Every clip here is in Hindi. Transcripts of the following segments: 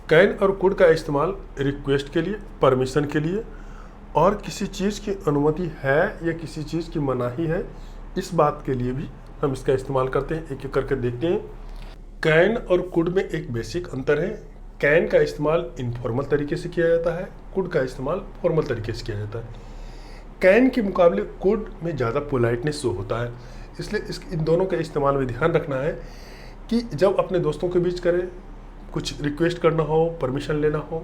कैन और कुड का इस्तेमाल रिक्वेस्ट के लिए, परमिशन के लिए और किसी चीज़ की अनुमति है या किसी चीज़ की मनाही है, इस बात के लिए भी हम इसका इस्तेमाल करते हैं। एक एक करके देखते हैं। कैन और कुड में एक बेसिक अंतर है। कैन का इस्तेमाल इनफॉर्मल तरीके से किया जाता है, कुड का इस्तेमाल फॉर्मल तरीके से किया जाता है। कैन के मुकाबले कुड में ज़्यादा पोलाइटनेस शो होता है, इसलिए इन दोनों के इस्तेमाल में ध्यान रखना है कि जब अपने दोस्तों के बीच करें, कुछ रिक्वेस्ट करना हो, परमिशन लेना हो,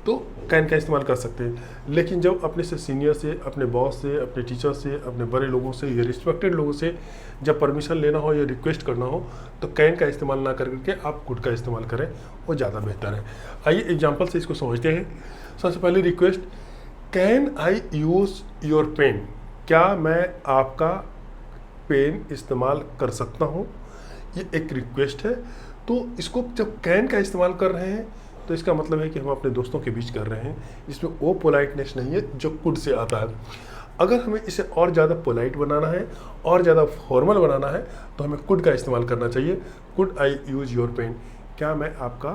तो कैन का इस्तेमाल कर सकते हैं। लेकिन जब अपने से सीनियर से, अपने बॉस से, अपने टीचर से, अपने बड़े लोगों से या रिस्पेक्टेड लोगों से जब परमिशन लेना हो या रिक्वेस्ट करना हो, तो कैन का इस्तेमाल ना करके आप कुड का इस्तेमाल करें, वो ज़्यादा बेहतर है। आइए एग्जांपल से इसको समझते हैं। सबसे पहले request, can I use your pen, क्या मैं आपका पेन इस्तेमाल कर सकता हूँ, ये एक रिक्वेस्ट है। तो इसको जब कैन का इस्तेमाल कर रहे हैं तो इसका मतलब है कि हम अपने दोस्तों के बीच कर रहे हैं, इसमें वो पोलाइटनेस नहीं है जो कुड से आता है। अगर हमें इसे और ज़्यादा पोलाइट बनाना है और ज़्यादा फॉर्मल बनाना है तो हमें कुड का इस्तेमाल करना चाहिए। Could I use your pen, क्या मैं आपका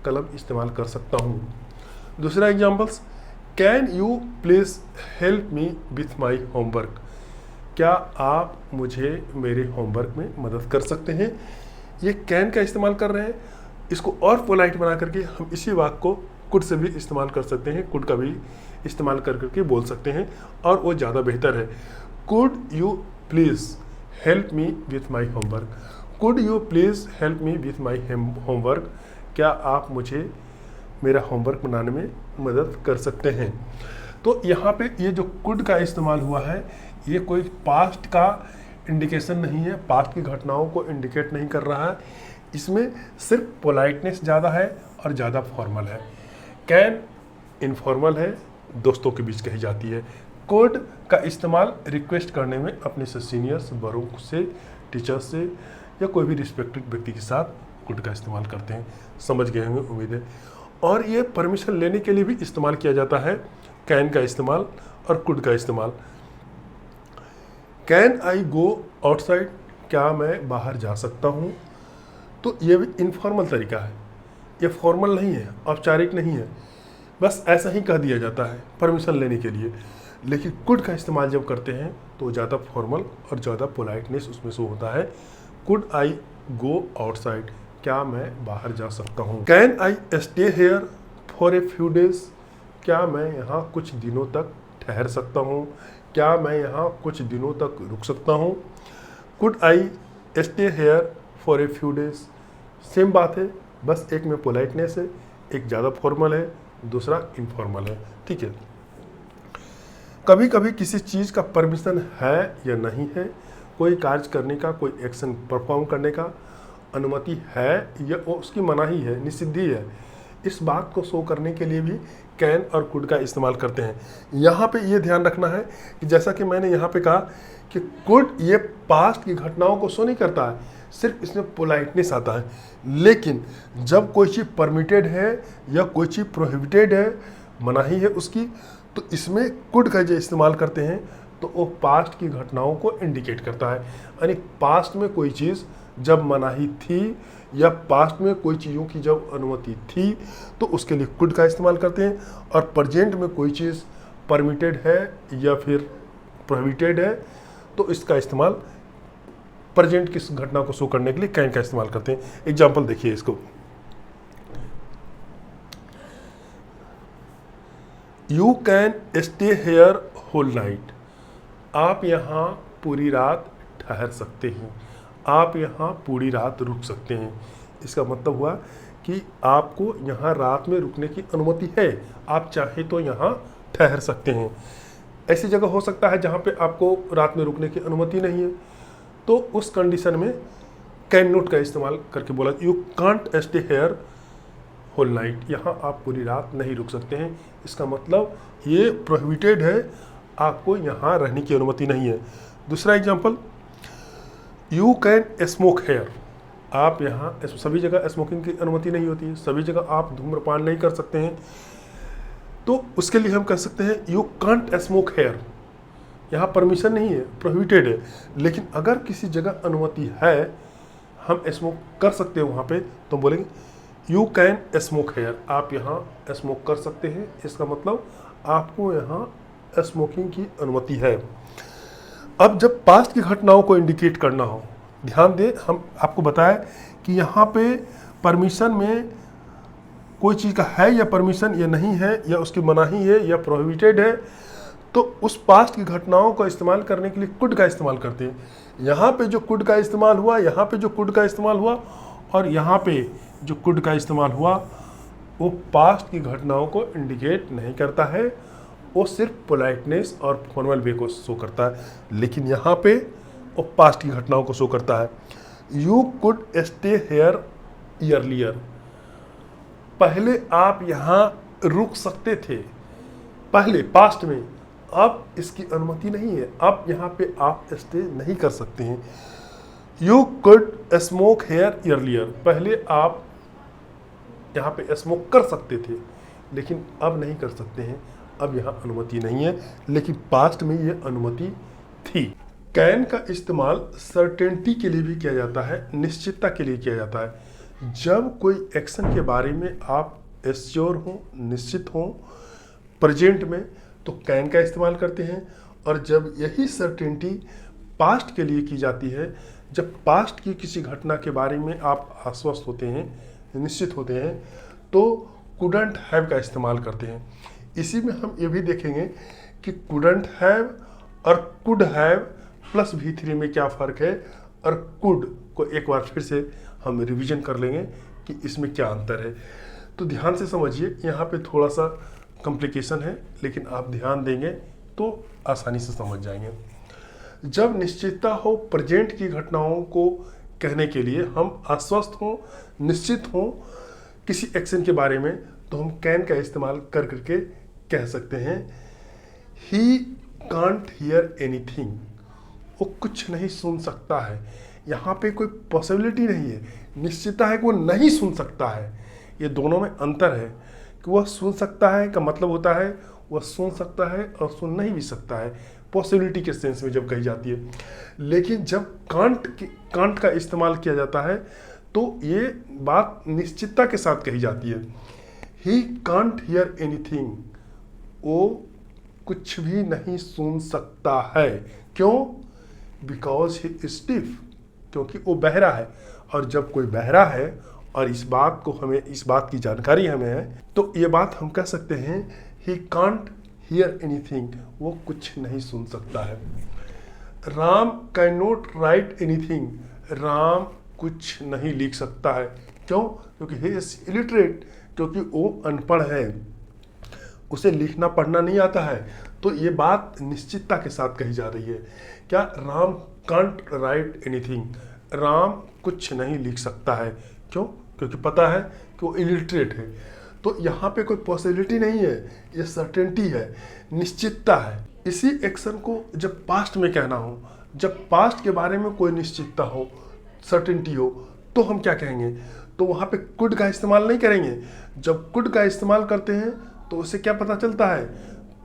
कलम इस्तेमाल कर सकता हूँ। दूसरा examples, can you please help me with my homework, क्या आप मुझे मेरे होमवर्क में मदद कर सकते हैं। ये कैन का इस्तेमाल कर रहे हैं। इसको और पोलाइट बना करके हम इसी वाक्य को कुड से भी इस्तेमाल कर सकते हैं, कुड का भी इस्तेमाल कर करके बोल सकते हैं और वो ज़्यादा बेहतर है। Could you please help me with my homework, could you please help me with my homework, क्या आप मुझे मेरा होमवर्क बनाने में मदद कर सकते हैं। तो यहाँ पे ये जो कुड का इस्तेमाल हुआ है, ये कोई पास्ट का इंडिकेशन नहीं है, पास्ट की घटनाओं को इंडिकेट नहीं कर रहा है, इसमें सिर्फ पोलाइटनेस ज़्यादा है और ज़्यादा फॉर्मल है। कैन इनफॉर्मल है, दोस्तों के बीच कही जाती है। कुड का इस्तेमाल रिक्वेस्ट करने में अपने से सीनियर्स, बड़ों से, टीचर्स से या कोई भी रिस्पेक्टेड व्यक्ति के साथ कुड का इस्तेमाल करते हैं। समझ गए होंगे उम्मीद है। और ये परमिशन लेने के लिए भी इस्तेमाल किया जाता है, कैन का इस्तेमाल और कुड का इस्तेमाल। कैन आई गो आउटसाइड, क्या मैं बाहर जा सकता हूँ। तो ये भी इनफॉर्मल तरीका है, ये फॉर्मल नहीं है, औपचारिक नहीं है, बस ऐसा ही कह दिया जाता है परमिशन लेने के लिए। लेकिन कुड का इस्तेमाल जब करते हैं तो ज़्यादा फॉर्मल और ज़्यादा पोलाइटनेस उसमें शो होता है। कुड आई गो आउटसाइड, क्या मैं बाहर जा सकता हूँ। Can I stay here for a few days, क्या मैं यहाँ कुछ दिनों तक ठहर सकता हूँ, क्या मैं यहाँ कुछ दिनों तक रुक सकता हूँ। Could I stay here for a few days, same बात है, बस एक में पोलाइटनेस है, एक ज़्यादा फॉर्मल है, दूसरा इनफॉर्मल है। ठीक है। कभी कभी किसी चीज़ का परमिशन है या नहीं है, कोई कार्य करने का, कोई एक्शन परफॉर्म करने का अनुमति है या उसकी मनाही है, निषिद्धि है, इस बात को शो करने के लिए भी कैन और कुड का इस्तेमाल करते हैं। यहाँ पे ये ध्यान रखना है कि जैसा कि मैंने यहाँ पे कहा कि कुड ये पास्ट की घटनाओं को शो नहीं करता है, सिर्फ इसमें पोलाइटनेस आता है। लेकिन जब कोई चीज़ परमिटेड है या कोई चीज़ प्रोहिबिटेड है, मनाही है उसकी, तो इसमें कुड का जो इस्तेमाल करते हैं तो वो पास्ट की घटनाओं को इंडिकेट करता है। यानी पास्ट में कोई चीज़ जब मनाही थी या पास्ट में कोई चीज़ों की जब अनुमति थी तो उसके लिए कुड का इस्तेमाल करते हैं, और प्रेजेंट में कोई चीज़ परमिटेड है या फिर प्रोहिबिटेड है तो इसका इस्तेमाल प्रेजेंट की घटना को शो करने के लिए कैन का इस्तेमाल करते हैं। एग्जाम्पल देखिए इसको, you can stay here whole night, आप यहाँ पूरी रात ठहर सकते हैं, आप यहाँ पूरी रात रुक सकते हैं। इसका मतलब हुआ कि आपको यहाँ रात में रुकने की अनुमति है, आप चाहे तो यहाँ ठहर सकते हैं। ऐसी जगह हो सकता है जहाँ पे आपको रात में रुकने की अनुमति नहीं है, तो उस कंडीशन में कैन नॉट का इस्तेमाल करके बोला, you can't stay here whole night, यहाँ आप पूरी रात नहीं रुक सकते हैं। इसका मतलब ये प्रोहिबिटेड है, आपको यहाँ रहने की अनुमति नहीं है। दूसरा example, you can smoke here, आप यहाँ सभी जगह स्मोकिंग की अनुमति नहीं होती है, सभी जगह आप धूम्रपान नहीं कर सकते हैं, तो उसके लिए हम कह सकते हैं यू कांट स्मोक हेयर, यहाँ परमिशन नहीं है, प्रोहिबिटेड है। लेकिन अगर किसी जगह अनुमति है, हम स्मोक कर सकते हैं वहाँ पे, तो बोलेंगे यू कैन स्मोक हेयर, आप यहाँ स्मोक कर सकते हैं, इसका मतलब आपको यहाँ स्मोकिंग की अनुमति है। अब जब पास्ट की घटनाओं को इंडिकेट करना हो, ध्यान दें, हम आपको बताएं कि यहाँ पे परमिशन में कोई चीज़ का है या परमिशन या नहीं है, या उसकी मनाही है या प्रोहिबिटेड है, तो उस पास्ट की घटनाओं को इस्तेमाल करने के लिए कुड का इस्तेमाल करते हैं। यहाँ पे जो कुड का इस्तेमाल हुआ, यहाँ पे जो कुड का इस्तेमाल हुआ और यहाँ पे जो कुड का इस्तेमाल हुआ, वो पास्ट की घटनाओं को इंडिकेट नहीं करता है, वो सिर्फ पोलाइटनेस और फॉर्मल वे को शो करता है। लेकिन यहाँ पे वो पास्ट की घटनाओं को शो करता है। You could stay here earlier, पहले आप यहाँ रुक सकते थे, पहले पास्ट में, अब इसकी अनुमति नहीं है, अब यहाँ पे आप स्टे नहीं कर सकते हैं। You could smoke here earlier, पहले आप यहाँ पे स्मोक कर सकते थे, लेकिन अब नहीं कर सकते हैं, अब यहाँ अनुमति नहीं है, लेकिन पास्ट में ये अनुमति थी। कैन का इस्तेमाल सर्टेनिटी के लिए भी किया जाता है, निश्चितता के लिए किया जाता है। जब कोई एक्शन के बारे में आप एश्योर हों, निश्चित हों प्रेजेंट में, तो कैन का इस्तेमाल करते हैं। और जब यही सर्टेनिटी पास्ट के लिए की जाती है, जब पास्ट की किसी घटना के बारे में आप आश्वस्त होते हैं, निश्चित होते हैं, तो कुडंट हैव का इस्तेमाल करते हैं। इसी में हम ये भी देखेंगे कि कुडंट हैव और कुड हैव प्लस V3 में क्या फ़र्क है, और कुड को एक बार फिर से हम रिवीजन कर लेंगे कि इसमें क्या अंतर है। तो ध्यान से समझिए, यहाँ पे थोड़ा सा कॉम्प्लिकेशन है, लेकिन आप ध्यान देंगे तो आसानी से समझ जाएंगे। जब निश्चितता हो प्रेजेंट की घटनाओं को कहने के लिए, हम आश्वस्त हों, निश्चित हों किसी एक्शन के बारे में, तो हम कैन का इस्तेमाल कर करके कह सकते हैं ही कांट हियर एनीथिंग, वो कुछ नहीं सुन सकता है। यहाँ पे कोई पॉसिबिलिटी नहीं है, निश्चितता है कि वो नहीं सुन सकता है, ये दोनों में अंतर है। कि वह सुन सकता है का मतलब होता है वह सुन सकता है और सुन नहीं भी सकता है, पॉसिबिलिटी के सेंस में जब कही जाती है। लेकिन जब कांट का इस्तेमाल किया जाता है, तो ये बात निश्चितता के साथ कही जाती है। ही कांट हियर एनीथिंग, वो कुछ भी नहीं सुन सकता है। क्यों? बिकॉज ही स्टिफ, क्योंकि वो बहरा है। और जब कोई बहरा है और इस बात की जानकारी हमें है, तो ये बात हम कह सकते हैं ही कांट हियर एनीथिंग, वो कुछ नहीं सुन सकता है। Ram can not right anything, Ram कुछ नहीं लिख सकता है। क्यों? क्योंकि ही इज इलिटरेट, क्योंकि वो अनपढ़ है, उसे लिखना पढ़ना नहीं आता है। तो ये बात निश्चितता के साथ कही जा रही है। क्या? Ram can't right anything, Ram कुछ नहीं लिख सकता है। क्यों? क्योंकि पता है कि वो इलिटरेट है। तो यहाँ पे कोई पॉसिबिलिटी नहीं है, ये सर्टेनिटी है, निश्चितता है। इसी एक्शन को जब पास्ट में कहना हो, जब पास्ट के बारे में कोई निश्चितता हो, सर्टेनिटी हो, तो हम क्या कहेंगे? तो वहाँ पे कुड का इस्तेमाल नहीं करेंगे। जब कुड का इस्तेमाल करते हैं तो उससे क्या पता चलता है?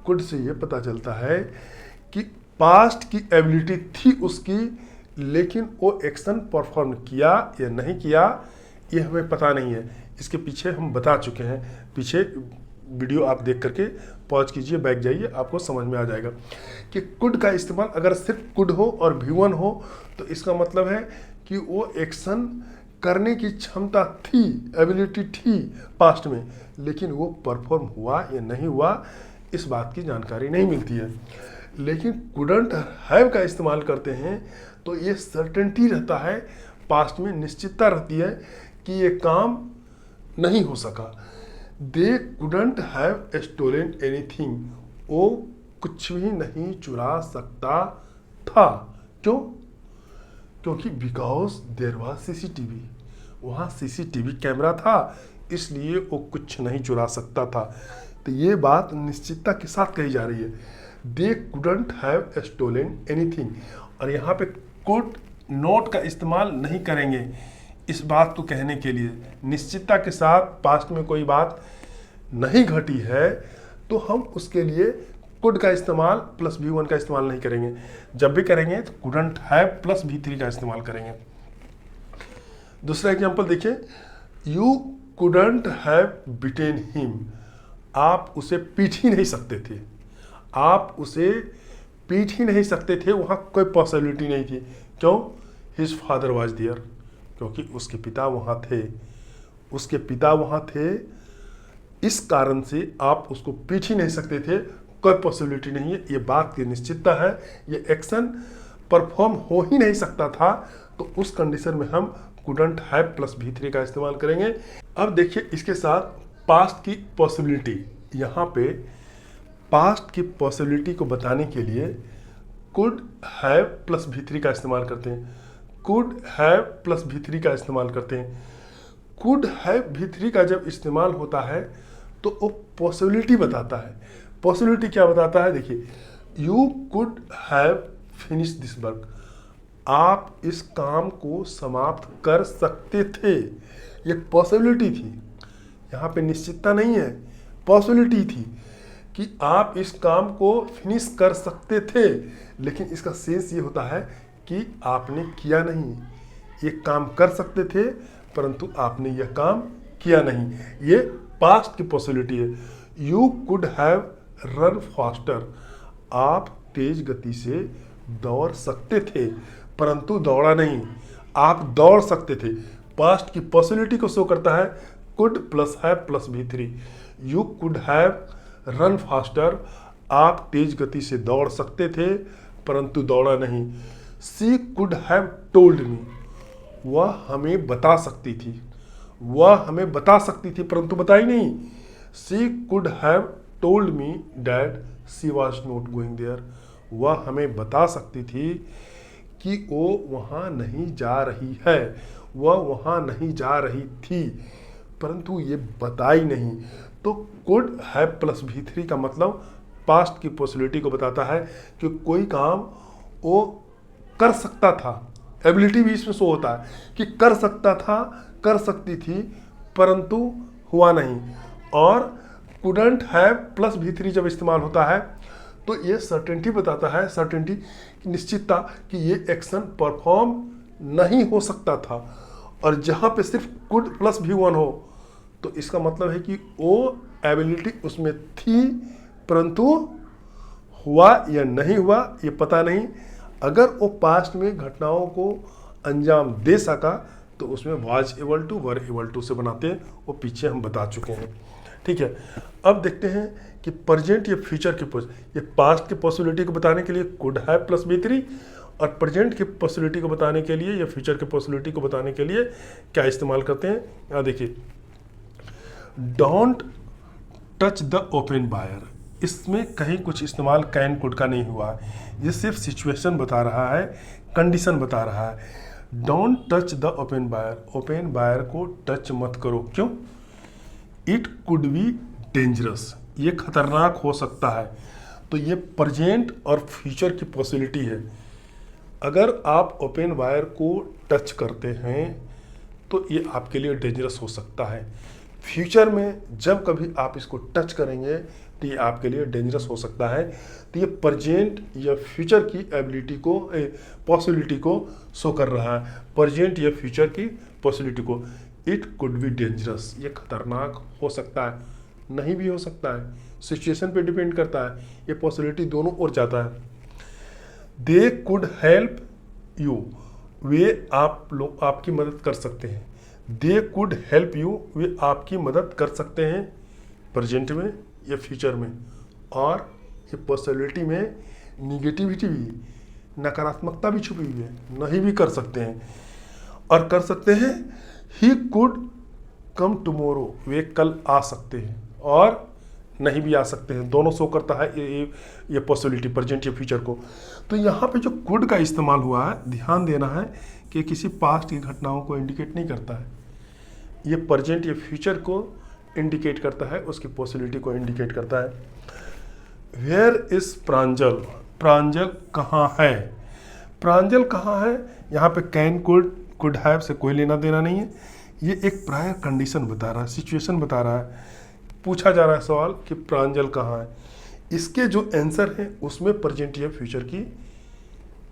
कुड से ये पता चलता है कि पास्ट की एबिलिटी थी उसकी, लेकिन वो एक्शन परफॉर्म किया या नहीं किया ये हमें पता नहीं है। इसके पीछे हम बता चुके हैं, पीछे वीडियो आप देख करके पॉज कीजिए, बैक जाइए, आपको समझ में आ जाएगा कि कुड का इस्तेमाल अगर सिर्फ कुड हो और V1 हो, तो इसका मतलब है कि वो एक्शन करने की क्षमता थी, एबिलिटी थी पास्ट में, लेकिन वो परफॉर्म हुआ या नहीं हुआ इस बात की जानकारी नहीं मिलती है। लेकिन कुडंट हैव का इस्तेमाल करते हैं तो ये सर्टेनिटी रहता है, पास्ट में निश्चितता रहती है कि ये काम नहीं हो सका। They couldn't have stolen anything, वो कुछ भी नहीं चुरा सकता था। क्यों? क्योंकि बिकॉज देयर वाज सीसीटीवी, वहाँ सीसीटीवी कैमरा था, इसलिए वो कुछ नहीं चुरा सकता था। तो ये बात निश्चितता के साथ कही जा रही है। They couldn't have stolen anything, और यहाँ पे कुड नॉट का इस्तेमाल नहीं करेंगे इस बात को कहने के लिए। निश्चितता के साथ पास्ट में कोई बात नहीं घटी है तो हम उसके लिए कुड का इस्तेमाल प्लस V1 का इस्तेमाल नहीं करेंगे। जब भी करेंगे तो कुडंट हैव प्लस V3 का इस्तेमाल करेंगे। दूसरा एग्जांपल देखिए, you couldn't have bitten him, आप उसे पीट ही नहीं सकते थे, आप उसे पीट ही नहीं सकते थे, वहाँ कोई पॉसिबिलिटी नहीं थी। क्यों? हिज फादर वाज देयर, क्योंकि उसके पिता वहाँ थे, उसके पिता वहाँ थे, इस कारण से आप उसको पीट ही नहीं सकते थे, कोई पॉसिबिलिटी नहीं है, ये बात की निश्चितता है, ये एक्शन परफॉर्म हो ही नहीं सकता था। तो उस कंडीशन में हम कुडंट हैव प्लस V3 का इस्तेमाल करेंगे। अब देखिए इसके साथ पास्ट की पॉसिबिलिटी, यहाँ पे पास्ट की पॉसिबिलिटी को बताने के लिए कुड हैव प्लस V3 का इस्तेमाल करते हैं, कुड हैव प्लस V3 का इस्तेमाल करते हैं। कुड हैव V3 का जब इस्तेमाल होता है तो वो पॉसिबिलिटी बताता है। पॉसिबिलिटी क्या बताता है? देखिए, you could have finish this work, आप इस काम को समाप्त कर सकते थे, ये पॉसिबिलिटी थी। यहाँ पे निश्चितता नहीं है, पॉसिबिलिटी थी कि आप इस काम को फिनिश कर सकते थे, लेकिन इसका सेंस ये होता है कि आपने किया नहीं। ये काम कर सकते थे परंतु आपने यह काम किया नहीं, ये पास्ट की पॉसिबिलिटी है। You could have run faster, आप तेज गति से दौड़ सकते थे परंतु दौड़ा नहीं, आप दौड़ सकते थे। पास्ट की पॉसिबिलिटी को शो करता है could plus have plus V3। You could have run faster, आप तेज गति से दौड़ सकते थे परंतु दौड़ा नहीं। शी कुड हैव टोल्ड मी, वह हमें बता सकती थी, वह हमें बता सकती थी परंतु बताई नहीं। She could have told me that she was not going there, वह हमें बता सकती थी कि वो वहाँ नहीं जा रही है, वह वहाँ नहीं जा रही थी परंतु ये बताई नहीं। तो कुड हैव प्लस V3 का मतलब पास्ट की पॉसिबिलिटी को बताता है कि कोई काम वो कर सकता था, एबिलिटी भी इसमें शो होता है कि कर सकता था, कर सकती थी परंतु हुआ नहीं। और कुडंट हैव प्लस V3 जब इस्तेमाल होता है तो ये सर्टेनिटी बताता है, सर्टेनिटी की निश्चितता कि ये एक्शन परफॉर्म नहीं हो सकता था। और जहाँ पे सिर्फ कुड प्लस V1 हो तो इसका मतलब है कि वो एबिलिटी उसमें थी परंतु हुआ या नहीं हुआ ये पता नहीं। अगर वो पास्ट में घटनाओं को अंजाम दे सका तो उसमें was able to, were able to से बनाते हैं, वो पीछे हम बता चुके हैं। ठीक है, अब देखते हैं कि प्रेजेंट या फ्यूचर की ये पास्ट की पॉसिबिलिटी को बताने के लिए कुड हैव प्लस V3 और प्रेजेंट की पॉसिबिलिटी को बताने के लिए या फ्यूचर की पॉसिबिलिटी को बताने के लिए क्या इस्तेमाल करते हैं। यहाँ देखिए, don't touch the open wire, इसमें कहीं कुछ इस्तेमाल कैन कुड का नहीं हुआ है, ये सिर्फ सिचुएशन बता रहा है, कंडीशन बता रहा है। Don't touch the open wire, open wire को टच मत करो, क्यों? इट कुड बी डेंजरस, ये खतरनाक हो सकता है। तो ये प्रेजेंट और फ्यूचर की पॉसिबिलिटी है। अगर आप ओपन वायर को टच करते हैं तो ये आपके लिए डेंजरस हो सकता है। फ्यूचर में जब कभी आप इसको टच करेंगे तो ये आपके लिए डेंजरस हो सकता है। तो ये प्रेजेंट या फ्यूचर की एबिलिटी को, पॉसिबिलिटी को शो कर रहा है, प्रेजेंट या फ्यूचर की पॉसिबिलिटी को। इट कुड बी डेंजरस, ये खतरनाक हो सकता है, नहीं भी हो सकता है, सिचुएशन पे डिपेंड करता है, ये पॉसिबिलिटी दोनों ओर जाता है। दे कुड हेल्प यू, वे आप लोग आपकी मदद कर सकते हैं। दे कुड हेल्प यू, वे आपकी मदद कर सकते हैं प्रेजेंट में या फ्यूचर में। और ये पॉसिबिलिटी में निगेटिविटी भी, नकारात्मकता भी छुपी हुई है, नहीं भी कर सकते हैं और कर सकते हैं। ही कुड कम टुमोरो, वे कल आ सकते हैं और नहीं भी आ सकते हैं, दोनों शो करता है ये पॉसिबिलिटी प्रेजेंट या फ्यूचर को। तो यहाँ पे जो कुड का इस्तेमाल हुआ है, ध्यान देना है कि किसी पास्ट की घटनाओं को इंडिकेट नहीं करता है, ये प्रेजेंट या फ्यूचर को इंडिकेट करता है, उसकी पॉसिबिलिटी को इंडिकेट करता है। वेयर इज प्रांजल, प्रांजल कहाँ है? प्रांजल कहाँ है? यहाँ पे कैन कुड हैव से कोई लेना देना नहीं है, ये एक प्रायर कंडीशन बता रहा है, सिचुएशन बता रहा है। पूछा जा रहा है सवाल कि प्रांजल कहाँ है, इसके जो आंसर है उसमें प्रेजेंट या फ्यूचर की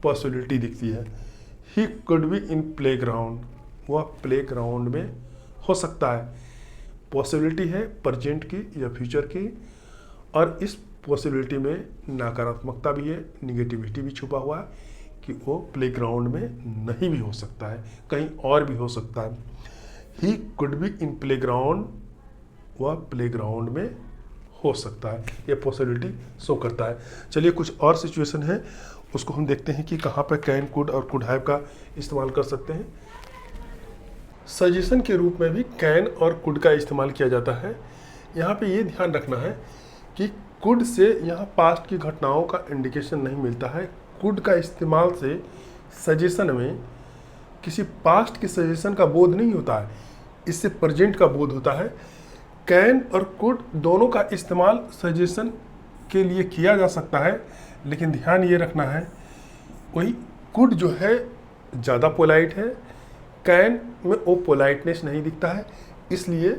पॉसिबिलिटी दिखती है। He could be in playground, वह प्लेग्राउंड में हो सकता है। पॉसिबिलिटी है प्रेजेंट की या फ्यूचर की, और इस पॉसिबिलिटी में नकारात्मकता भी है, निगेटिविटी भी छुपा हुआ है कि वो प्लेग्राउंड में नहीं भी हो सकता है, कहीं और भी हो सकता है। He could be in playground, वह प्लेग्राउंड में हो सकता है, ये पॉसिबिलिटी शो करता है। चलिए कुछ और सिचुएशन है उसको हम देखते हैं कि कहाँ पर कैन, कुड और कुड हैव का इस्तेमाल कर सकते हैं। सजेशन के रूप में भी कैन और कुड का इस्तेमाल किया जाता है। यहाँ पे ये ध्यान रखना है कि कुड से यहाँ पास्ट की घटनाओं का इंडिकेशन नहीं मिलता है। कुड का इस्तेमाल से सजेशन में किसी पास्ट की सजेशन का बोध नहीं होता है, इससे प्रेजेंट का बोध होता है। कैन और कुड दोनों का इस्तेमाल सजेशन के लिए किया जा सकता है, लेकिन ध्यान ये रखना है वही कुड जो है ज़्यादा पोलाइट है, कैन में वो पोलाइटनेस नहीं दिखता है, इसलिए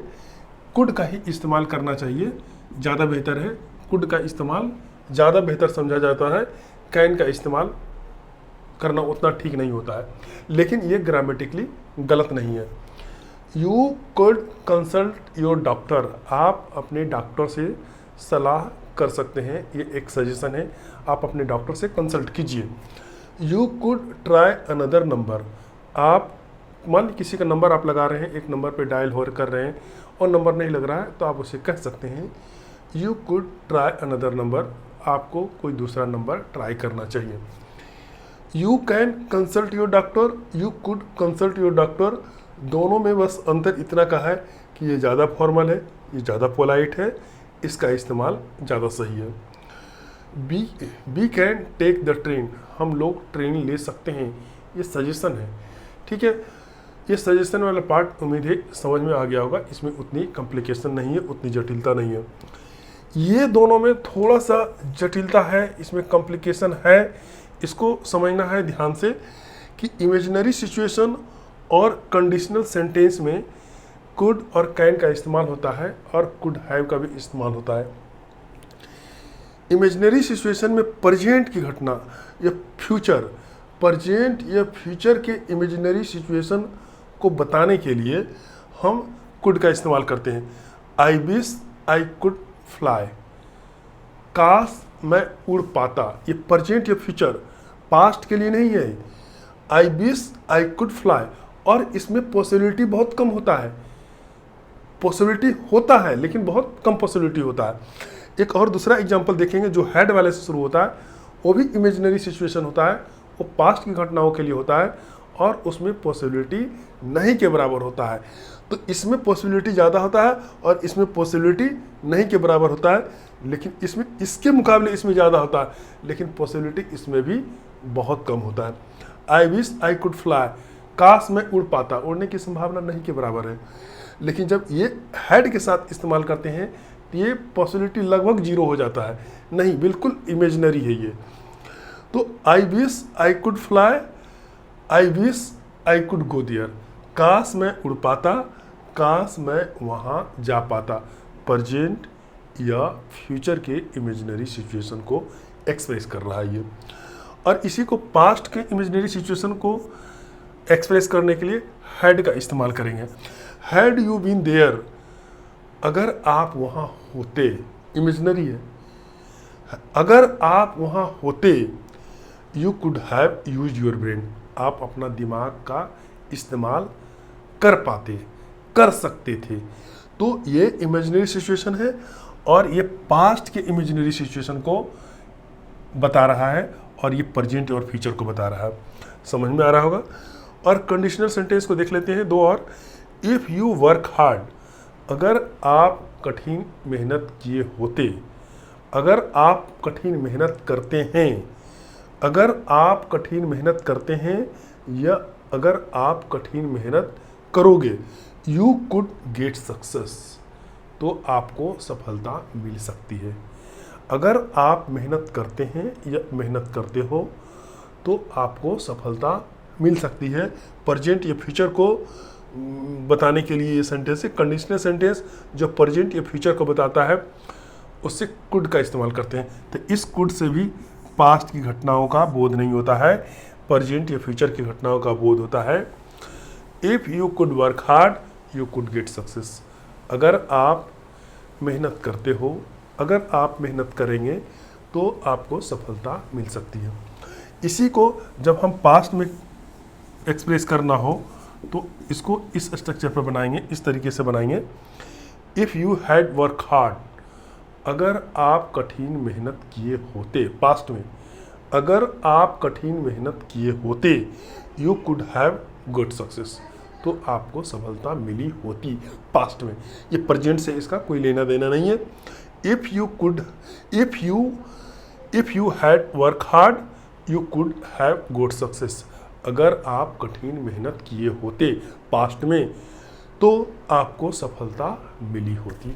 कुड का ही इस्तेमाल करना चाहिए, ज़्यादा बेहतर है। कुड का इस्तेमाल ज़्यादा बेहतर समझा जाता है, कैन का इस्तेमाल करना उतना ठीक नहीं होता है, लेकिन ये ग्रामेटिकली गलत नहीं है। You could consult your doctor, आप अपने डॉक्टर से सलाह कर सकते हैं, ये एक सजेशन है, आप अपने डॉक्टर से कंसल्ट कीजिए। You could try another number, आप मान किसी का नंबर आप लगा रहे हैं, एक नंबर पे डायल हो कर रहे हैं और नंबर नहीं लग रहा है, तो आप उसे कह सकते हैं you could try another number, आपको कोई दूसरा नंबर ट्राई करना चाहिए। You can consult your doctor, you could consult your doctor, दोनों में बस अंतर इतना का है कि ये ज़्यादा फॉर्मल है, ये ज़्यादा पोलाइट है, इसका इस्तेमाल ज़्यादा सही है। We can take the train, हम लोग ट्रेन ले सकते हैं, ये सजेशन है, ठीक है। ये सजेशन वाला पार्ट उम्मीद है समझ में आ गया होगा, इसमें उतनी कॉम्प्लिकेशन नहीं है, उतनी जटिलता नहीं है। ये दोनों में थोड़ा सा जटिलता है, इसमें कॉम्प्लिकेशन है, इसको समझना है ध्यान से कि इमेजिनरी सिचुएशन और कंडीशनल सेंटेंस में कुड और कैन का इस्तेमाल होता है और कुड हैव का भी इस्तेमाल होता है। इमेजिनरी सिचुएशन में प्रेजेंट की घटना या फ्यूचर, प्रेजेंट या फ्यूचर के इमेजिनरी सिचुएशन को बताने के लिए हम कुड का इस्तेमाल करते हैं। आई विश आई कुड फ्लाई, काश मैं उड़ पाता, ये प्रेजेंट या फ्यूचर, पास्ट के लिए नहीं है। आई विश आई कुड फ्लाई, और इसमें पॉसिबिलिटी बहुत कम होता है, पॉसिबिलिटी होता है लेकिन बहुत कम पॉसिबिलिटी होता है। एक और दूसरा एग्जांपल देखेंगे जो हैड वाले से शुरू होता है, वो भी इमेजिनरी सिचुएशन होता है, वो पास्ट की घटनाओं के लिए होता है और उसमें पॉसिबिलिटी नहीं के बराबर होता है। तो इसमें पॉसिबिलिटी ज़्यादा होता है और इसमें पॉसिबिलिटी नहीं के बराबर होता है, लेकिन इसमें इसके मुकाबले इसमें ज़्यादा होता है, लेकिन पॉसिबिलिटी इसमें भी बहुत कम होता है। आई विश आई कुड फ्लाई, काश मैं उड़ पाता, उड़ने की संभावना नहीं के बराबर है, लेकिन जब ये हैड के साथ इस्तेमाल करते हैं तो ये पॉसिबिलिटी लगभग जीरो हो जाता है, नहीं बिल्कुल इमेजिनरी है ये। तो I wish I could fly, I wish I could go there, काश मैं उड़ पाता, काश मैं वहाँ जा पाता, प्रेजेंट या फ्यूचर के इमेजिनरी सिचुएशन को एक्सप्रेस कर रहा है ये। और इसी को पास्ट के इमेजिनरी सिचुएशन को एक्सप्रेस करने के लिए हैड का इस्तेमाल करेंगे। हैड यू बीन देयर, अगर आप वहाँ होते, इमेजिनरी है, अगर आप वहाँ होते, you could have use your brain, आप अपना दिमाग का इस्तेमाल कर पाते, कर सकते थे। तो ये इमेजिनरी सिचुएशन है और ये पास्ट के इमेजिनरी सिचुएशन को बता रहा है और ये प्रेजेंट और फ्यूचर को बता रहा है। समझ में आ रहा होगा। और कंडीशनल सेंटेंस को देख लेते हैं दो और। इफ़ यू वर्क हार्ड, अगर आप कठिन मेहनत किए होते, अगर आप कठिन मेहनत करते हैं, अगर आप कठिन मेहनत करते हैं या अगर आप कठिन मेहनत करोगे, यू कुड गेट सक्सेस, तो आपको सफलता मिल सकती है। अगर आप मेहनत करते हैं या मेहनत करते हो तो आपको सफलता मिल सकती है। प्रेजेंट या फ्यूचर को बताने के लिए ये सेंटेंस है। कंडीशनल सेंटेंस जो प्रेजेंट या फ्यूचर को बताता है उससे कुड का इस्तेमाल करते हैं। तो इस कुड से भी पास्ट की घटनाओं का बोध नहीं होता है, प्रेजेंट या फ्यूचर की घटनाओं का बोध होता है। If you could work hard you could get success, अगर आप मेहनत करते हो, अगर आप मेहनत करेंगे तो आपको सफलता मिल सकती है। इसी को जब हम पास्ट में एक्सप्रेस करना हो तो इसको इस स्ट्रक्चर पर बनाएंगे, इस तरीके से बनाएंगे। If you had work hard, अगर आप कठिन मेहनत किए होते, पास्ट में अगर आप कठिन मेहनत किए होते, you could have good success, तो आपको सफलता मिली होती पास्ट में। ये प्रेजेंट से इसका कोई लेना देना नहीं है। If you had work hard you could have good success, अगर आप कठिन मेहनत किए होते पास्ट में तो आपको सफलता मिली होती।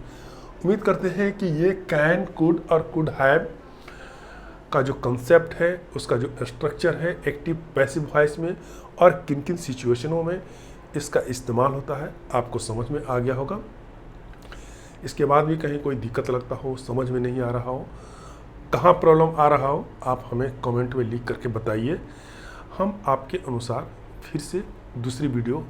उम्मीद करते हैं कि ये कैन, कुड और कुड हैव का जो कंसेप्ट है, उसका जो स्ट्रक्चर है एक्टिव पैसिव वॉइस में और किन किन सिचुएशनों में इसका इस्तेमाल होता है, आपको समझ में आ गया होगा। इसके बाद भी कहीं कोई दिक्कत लगता हो, समझ में नहीं आ रहा हो, कहाँ प्रॉब्लम आ रहा हो, आप हमें कमेंट में लिख करके बताइए। हम आपके अनुसार फिर से दूसरी वीडियो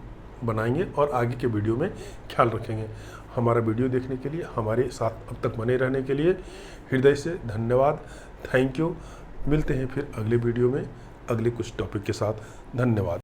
बनाएंगे और आगे के वीडियो में ख्याल रखेंगे। हमारा वीडियो देखने के लिए, हमारे साथ अब तक बने रहने के लिए हृदय से धन्यवाद। Thank you. मिलते हैं फिर अगले वीडियो में अगले कुछ टॉपिक के साथ। धन्यवाद।